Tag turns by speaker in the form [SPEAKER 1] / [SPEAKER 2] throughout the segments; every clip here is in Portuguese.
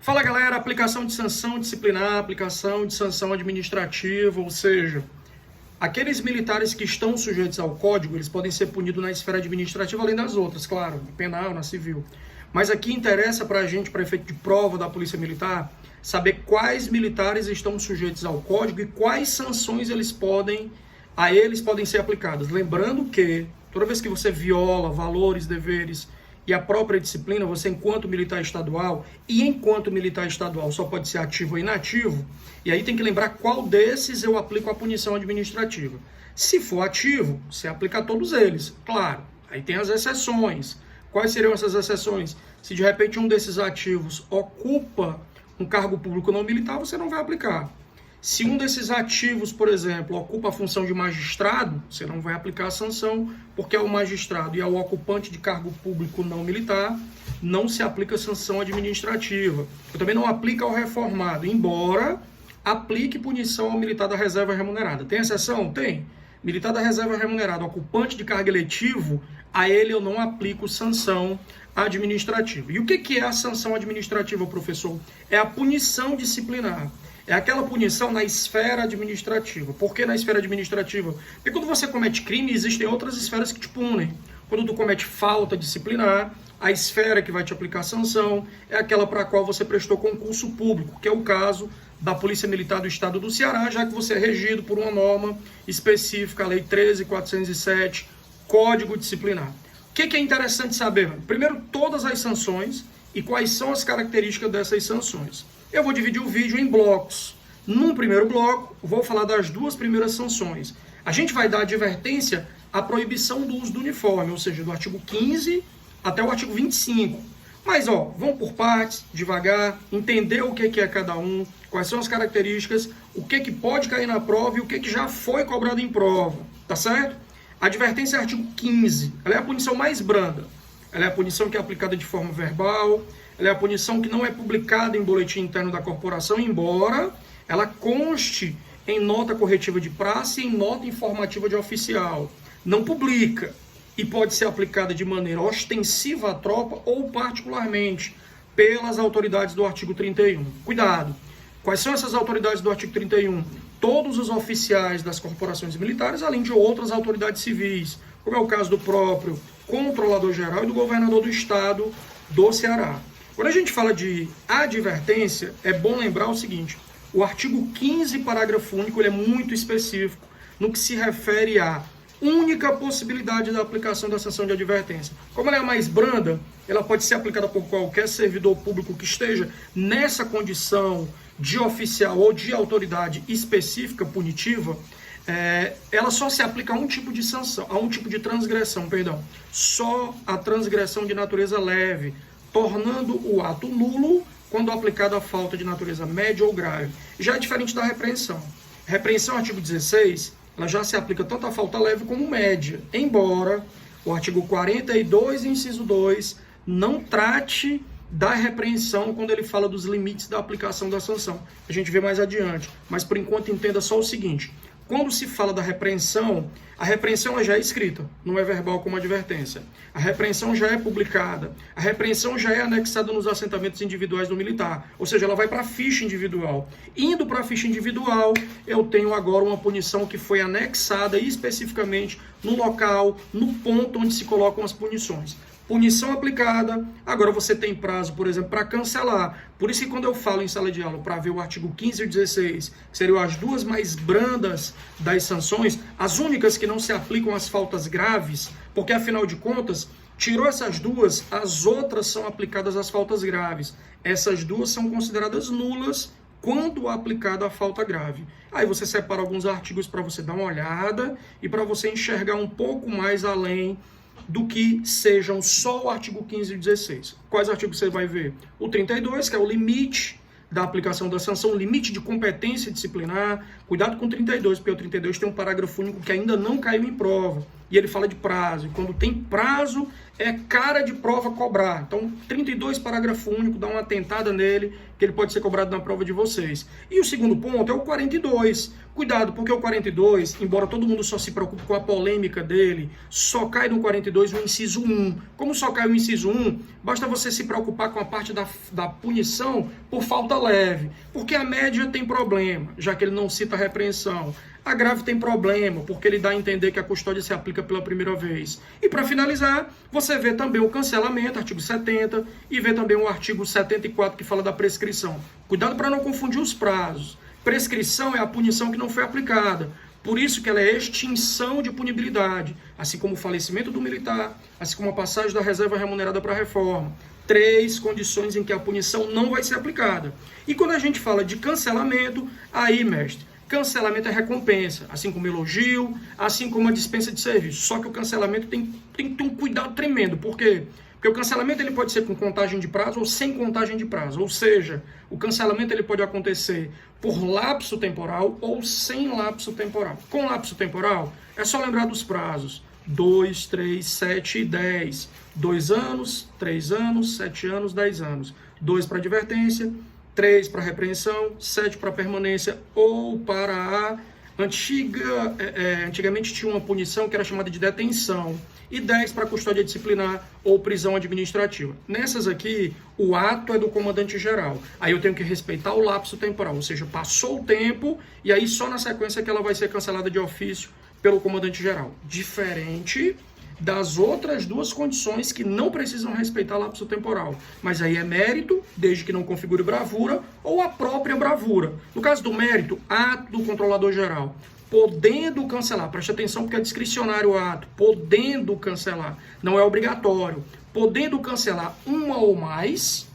[SPEAKER 1] Fala galera, aplicação de sanção disciplinar, aplicação de sanção administrativa, ou seja, aqueles militares que estão sujeitos ao código, eles podem ser punidos na esfera administrativa além das outras, claro, na penal, na civil. Mas aqui interessa para a gente, para efeito de prova da Polícia Militar, saber quais militares estão sujeitos ao código e quais sanções eles podem ser aplicadas. Lembrando que toda vez que você viola valores, deveres e a própria disciplina, você enquanto militar estadual só pode ser ativo ou inativo, e aí tem que lembrar qual desses eu aplico a punição administrativa. Se for ativo, você aplica a todos eles, claro. Aí tem as exceções. Quais seriam essas exceções? Se de repente um desses ativos ocupa um cargo público não militar, você não vai aplicar. Se um desses ativos, por exemplo, ocupa a função de magistrado, você não vai aplicar a sanção, porque ao magistrado e ao ocupante de cargo público não militar, não se aplica sanção administrativa. Eu também não aplico ao reformado, embora aplique punição ao militar da reserva remunerada. Tem exceção? Tem. Militar da reserva remunerada, ocupante de cargo eletivo, a ele eu não aplico sanção administrativa. E o que é a sanção administrativa, professor? É a punição disciplinar. É aquela punição na esfera administrativa. Por que na esfera administrativa? Porque quando você comete crime, existem outras esferas que te punem. Quando tu comete falta disciplinar, a esfera que vai te aplicar a sanção é aquela para a qual você prestou concurso público, que é o caso da Polícia Militar do Estado do Ceará, já que você é regido por uma norma específica, a Lei 13.407, Código Disciplinar. O que é interessante saber? Primeiro, todas as sanções e quais são as características dessas sanções. Eu vou dividir o vídeo em blocos. Num primeiro bloco, vou falar das duas primeiras sanções. A gente vai dar advertência à proibição do uso do uniforme, ou seja, do artigo 15 até o artigo 25. Mas, vamos por partes, devagar, entender o que é cada um, quais são as características, o que pode cair na prova e o que já foi cobrado em prova, tá certo? A advertência é artigo 15, ela é a punição mais branda. Ela é a punição que é aplicada de forma verbal, ela é a punição que não é publicada em boletim interno da corporação, embora ela conste em nota corretiva de praça e em nota informativa de oficial. Não publica e pode ser aplicada de maneira ostensiva à tropa ou particularmente pelas autoridades do artigo 31. Cuidado! Quais são essas autoridades do artigo 31? Todos os oficiais das corporações militares, além de outras autoridades civis, como é o caso do próprio Controlador-Geral e do Governador do Estado do Ceará. Quando a gente fala de advertência, é bom lembrar o seguinte: o artigo 15, parágrafo único, ele é muito específico no que se refere à única possibilidade da aplicação da sanção de advertência. Como ela é a mais branda, ela pode ser aplicada por qualquer servidor público que esteja nessa condição de oficial ou de autoridade específica punitiva. Ela só se aplica a um tipo de sanção, a um tipo de transgressão, só a transgressão de natureza leve, tornando o ato nulo quando aplicada a falta de natureza média ou grave. Já é diferente da repreensão. Repreensão, artigo 16, ela já se aplica tanto a falta leve como média, embora o artigo 42, inciso 2, não trate da repreensão quando ele fala dos limites da aplicação da sanção. A gente vê mais adiante, mas por enquanto entenda só o seguinte: quando se fala da repreensão, a repreensão ela já é escrita, não é verbal como advertência. A repreensão já é publicada, a repreensão já é anexada nos assentamentos individuais do militar, ou seja, ela vai para a ficha individual. Indo para a ficha individual, eu tenho agora uma punição que foi anexada especificamente no local, no ponto onde se colocam as punições. Punição aplicada, agora você tem prazo, por exemplo, para cancelar. Por isso que quando eu falo em sala de aula para ver o artigo 15 e o 16, que seriam as duas mais brandas das sanções, as únicas que não se aplicam às faltas graves, porque afinal de contas, tirou essas duas, as outras são aplicadas às faltas graves. Essas duas são consideradas nulas quando aplicada a falta grave. Aí você separa alguns artigos para você dar uma olhada e para você enxergar um pouco mais além do que sejam só o artigo 15 e 16. Quais artigos você vai ver? O 32, que é o limite da aplicação da sanção, limite de competência disciplinar. Cuidado com o 32, porque o 32 tem um parágrafo único que ainda não caiu em prova. e ele fala de prazo. E quando tem prazo, é cara de prova cobrar. Então, 32, parágrafo único, dá uma tentada nele, que ele pode ser cobrado na prova de vocês. E o segundo ponto é o 42. Cuidado, porque o 42, embora todo mundo só se preocupe com a polêmica dele, só cai no 42 o inciso 1. Como só cai o inciso 1, basta você se preocupar com a parte da punição por falta leve. Porque a média tem problema, já que ele não cita a repreensão. A grave tem problema, porque ele dá a entender que a custódia se aplica pela primeira vez. E para finalizar, você vê também o cancelamento, artigo 70, e vê também o artigo 74, que fala da prescrição. Cuidado para não confundir os prazos. Prescrição é a punição que não foi aplicada. Por isso que ela é extinção de punibilidade, assim como o falecimento do militar, assim como a passagem da reserva remunerada para a reforma. 3 condições em que a punição não vai ser aplicada. E quando a gente fala de cancelamento, aí, mestre, cancelamento é recompensa, assim como elogio, assim como a dispensa de serviço. Só que o cancelamento tem que ter um cuidado tremendo. Por quê? Porque o cancelamento ele pode ser com contagem de prazo ou sem contagem de prazo. Ou seja, o cancelamento ele pode acontecer por lapso temporal ou sem lapso temporal. Com lapso temporal, é só lembrar dos prazos. 2, 3, 7 e 10. 2 anos, 3 anos, 7 anos, 10 anos. 2 para advertência, 3 para repreensão, 7 para permanência ou para a antigamente tinha uma punição que era chamada de detenção, e 10 para custódia disciplinar ou prisão administrativa. Nessas aqui, o ato é do comandante geral. Aí eu tenho que respeitar o lapso temporal, ou seja, passou o tempo e aí só na sequência que ela vai ser cancelada de ofício pelo comandante geral. Diferente das outras 2 condições que não precisam respeitar lapso temporal. Mas aí é mérito, desde que não configure bravura, ou a própria bravura. No caso do mérito, ato do controlador geral, podendo cancelar, preste atenção porque é discricionário o ato, podendo cancelar, não é obrigatório, podendo cancelar uma ou mais,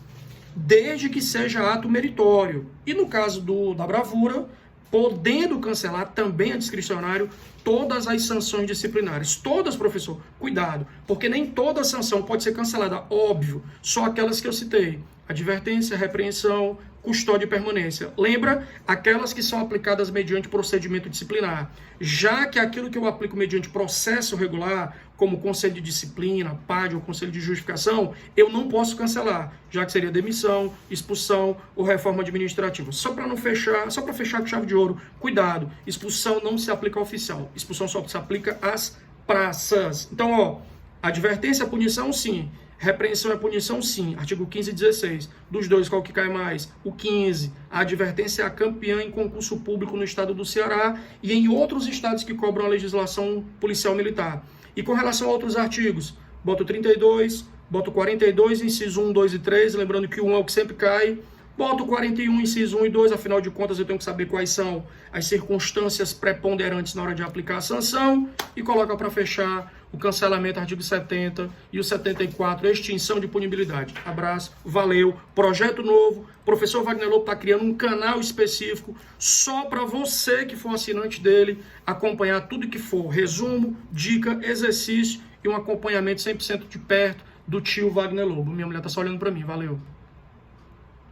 [SPEAKER 1] desde que seja ato meritório. E no caso da bravura, podendo cancelar, também é discricionário, todas as sanções disciplinares. Todas, professor, cuidado, porque nem toda sanção pode ser cancelada, óbvio, só aquelas que eu citei. Advertência, repreensão, custódia e permanência. Lembra? Aquelas que são aplicadas mediante procedimento disciplinar. Já que aquilo que eu aplico mediante processo regular, como conselho de disciplina, PAD ou conselho de justificação, eu não posso cancelar, já que seria demissão, expulsão ou reforma administrativa. Só para fechar com chave de ouro, cuidado, expulsão não se aplica ao oficial, expulsão só se aplica às praças. Então, ó, advertência, punição, sim. Repreensão é punição, sim. Artigo 15 e 16. Dos 2, qual que cai mais? O 15. A advertência é a campeã em concurso público no estado do Ceará e em outros estados que cobram a legislação policial militar. E com relação a outros artigos, boto 32, boto 42, inciso 1, 2 e 3, lembrando que o 1 é o que sempre cai. Boto 41, inciso 1 e 2, afinal de contas eu tenho que saber quais são as circunstâncias preponderantes na hora de aplicar a sanção. E coloca para fechar o cancelamento, artigo 70 e o 74, extinção de punibilidade. Abraço, valeu. Projeto novo, professor Wagner Lobo está criando um canal específico só para você que for assinante dele acompanhar tudo que for resumo, dica, exercício e um acompanhamento 100% de perto do tio Wagner Lobo. Minha mulher está só olhando para mim, valeu.